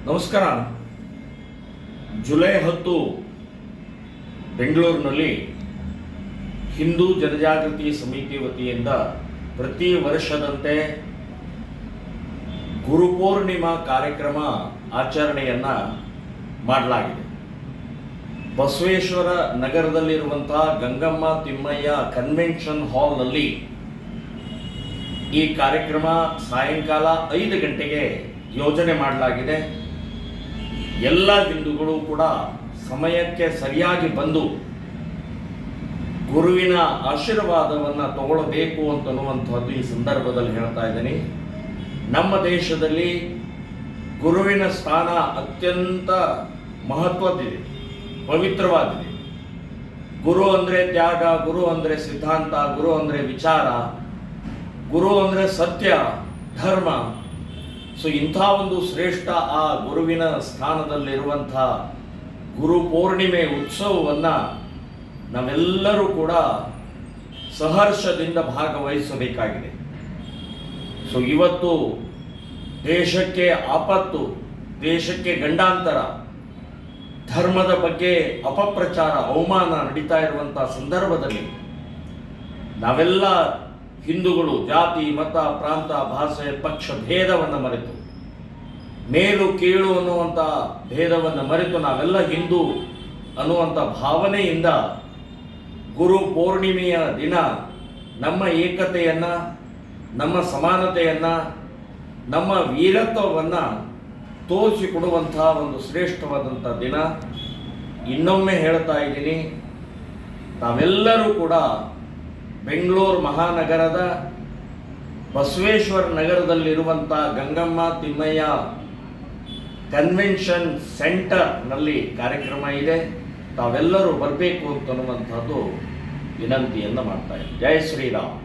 ನಮಸ್ಕಾರ. ಜುಲೈ 10 ಬೆಂಗಳೂರಿನಲ್ಲಿ ಹಿಂದೂ ಜನಜಾಗೃತಿ ಸಮಿತಿ ವತಿಯಿಂದ ಪ್ರತಿ ವರ್ಷದಂತೆ ಗುರುಪೂರ್ಣಿಮಾ ಕಾರ್ಯಕ್ರಮ ಆಚರಣೆಯನ್ನು ಮಾಡಲಾಗಿದೆ. ಬಸವೇಶ್ವರ ನಗರದಲ್ಲಿರುವಂತಹ ಗಂಗಮ್ಮ ತಿಮ್ಮಯ್ಯ ಕನ್ವೆನ್ಷನ್ ಹಾಲ್ನಲ್ಲಿ ಈ ಕಾರ್ಯಕ್ರಮ ಸಾಯಂಕಾಲ 5 ಗಂಟೆಗೆ ಯೋಜನೆ ಮಾಡಲಾಗಿದೆ. ಎಲ್ಲ ಹಿಂದೂಗಳು ಕೂಡ ಸಮಯಕ್ಕೆ ಸರಿಯಾಗಿ ಬಂದು ಗುರುವಿನ ಆಶೀರ್ವಾದವನ್ನು ತಗೊಳ್ಳಬೇಕು ಅಂತನ್ನುವಂಥದ್ದು ಈ ಸಂದರ್ಭದಲ್ಲಿ ಹೇಳ್ತಾ ಇದ್ದೀನಿ. ನಮ್ಮ ದೇಶದಲ್ಲಿ ಗುರುವಿನ ಸ್ಥಾನ ಅತ್ಯಂತ ಮಹತ್ವದಿದೆ, ಪವಿತ್ರವಾಗಿದೆ. ಗುರು ಅಂದರೆ ತ್ಯಾಗ, ಗುರು ಅಂದರೆ ಸಿದ್ಧಾಂತ, ಗುರು ಅಂದರೆ ವಿಚಾರ, ಗುರು ಅಂದರೆ ಸತ್ಯ, ಧರ್ಮ. ಸೊ ಇಂಥ ಒಂದು ಶ್ರೇಷ್ಠ ಆ ಗುರುವಿನ ಸ್ಥಾನದಲ್ಲಿರುವಂಥ ಗುರು ಪೂರ್ಣಿಮೆ ಉತ್ಸವವನ್ನು ನಾವೆಲ್ಲರೂ ಕೂಡ ಸಹರ್ಷದಿಂದ ಭಾಗವಹಿಸಬೇಕಾಗಿದೆ. ಸೊ ಇವತ್ತು ದೇಶಕ್ಕೆ ಆಪತ್ತು, ದೇಶಕ್ಕೆ ಗಂಡಾಂತರ, ಧರ್ಮದ ಬಗ್ಗೆ ಅಪಪ್ರಚಾರ, ಅವಮಾನ ನಡೀತಾ ಇರುವಂಥ ಸಂದರ್ಭದಲ್ಲಿ ನಾವೆಲ್ಲ ಹಿಂದೂಗಳು ಜಾತಿ, ಮತ, ಪ್ರಾಂತ, ಭಾಷೆ, ಪಕ್ಷ ಭೇದವನ್ನು ಮರೆತು, ಮೇಲು ಕೀಳು ಅನ್ನುವಂಥ ಭೇದವನ್ನು ಮರೆತು ನಾವೆಲ್ಲ ಹಿಂದೂ ಅನ್ನುವಂಥ ಭಾವನೆಯಿಂದ ಗುರು ಪೂರ್ಣಿಮೆಯ ದಿನ ನಮ್ಮ ಏಕತೆಯನ್ನು, ನಮ್ಮ ಸಮಾನತೆಯನ್ನು, ನಮ್ಮ ವೀರತ್ವವನ್ನು ತೋರಿಸಿಕೊಡುವಂಥ ಒಂದು ಶ್ರೇಷ್ಠವಾದಂಥ ದಿನ. ಇನ್ನೊಮ್ಮೆ ಹೇಳ್ತಾ ಇದ್ದೀನಿ, ನಾವೆಲ್ಲರೂ ಕೂಡ ಬೆಂಗಳೂರು ಮಹಾನಗರದ ಬಸವೇಶ್ವರ ನಗರದಲ್ಲಿರುವಂಥ ಗಂಗಮ್ಮ ತಿಮ್ಮಯ್ಯ ಕನ್ವೆನ್ಷನ್ ಸೆಂಟರ್ನಲ್ಲಿ ಕಾರ್ಯಕ್ರಮ ಇದೆ. ತಾವೆಲ್ಲರೂ ಬರಬೇಕು ಅಂತನ್ನುವಂಥದ್ದು ವಿನಂತಿಯನ್ನು ಮಾಡ್ತಾ ಇದ್ದೀನಿ. ಜೈ ಶ್ರೀರಾಮ್.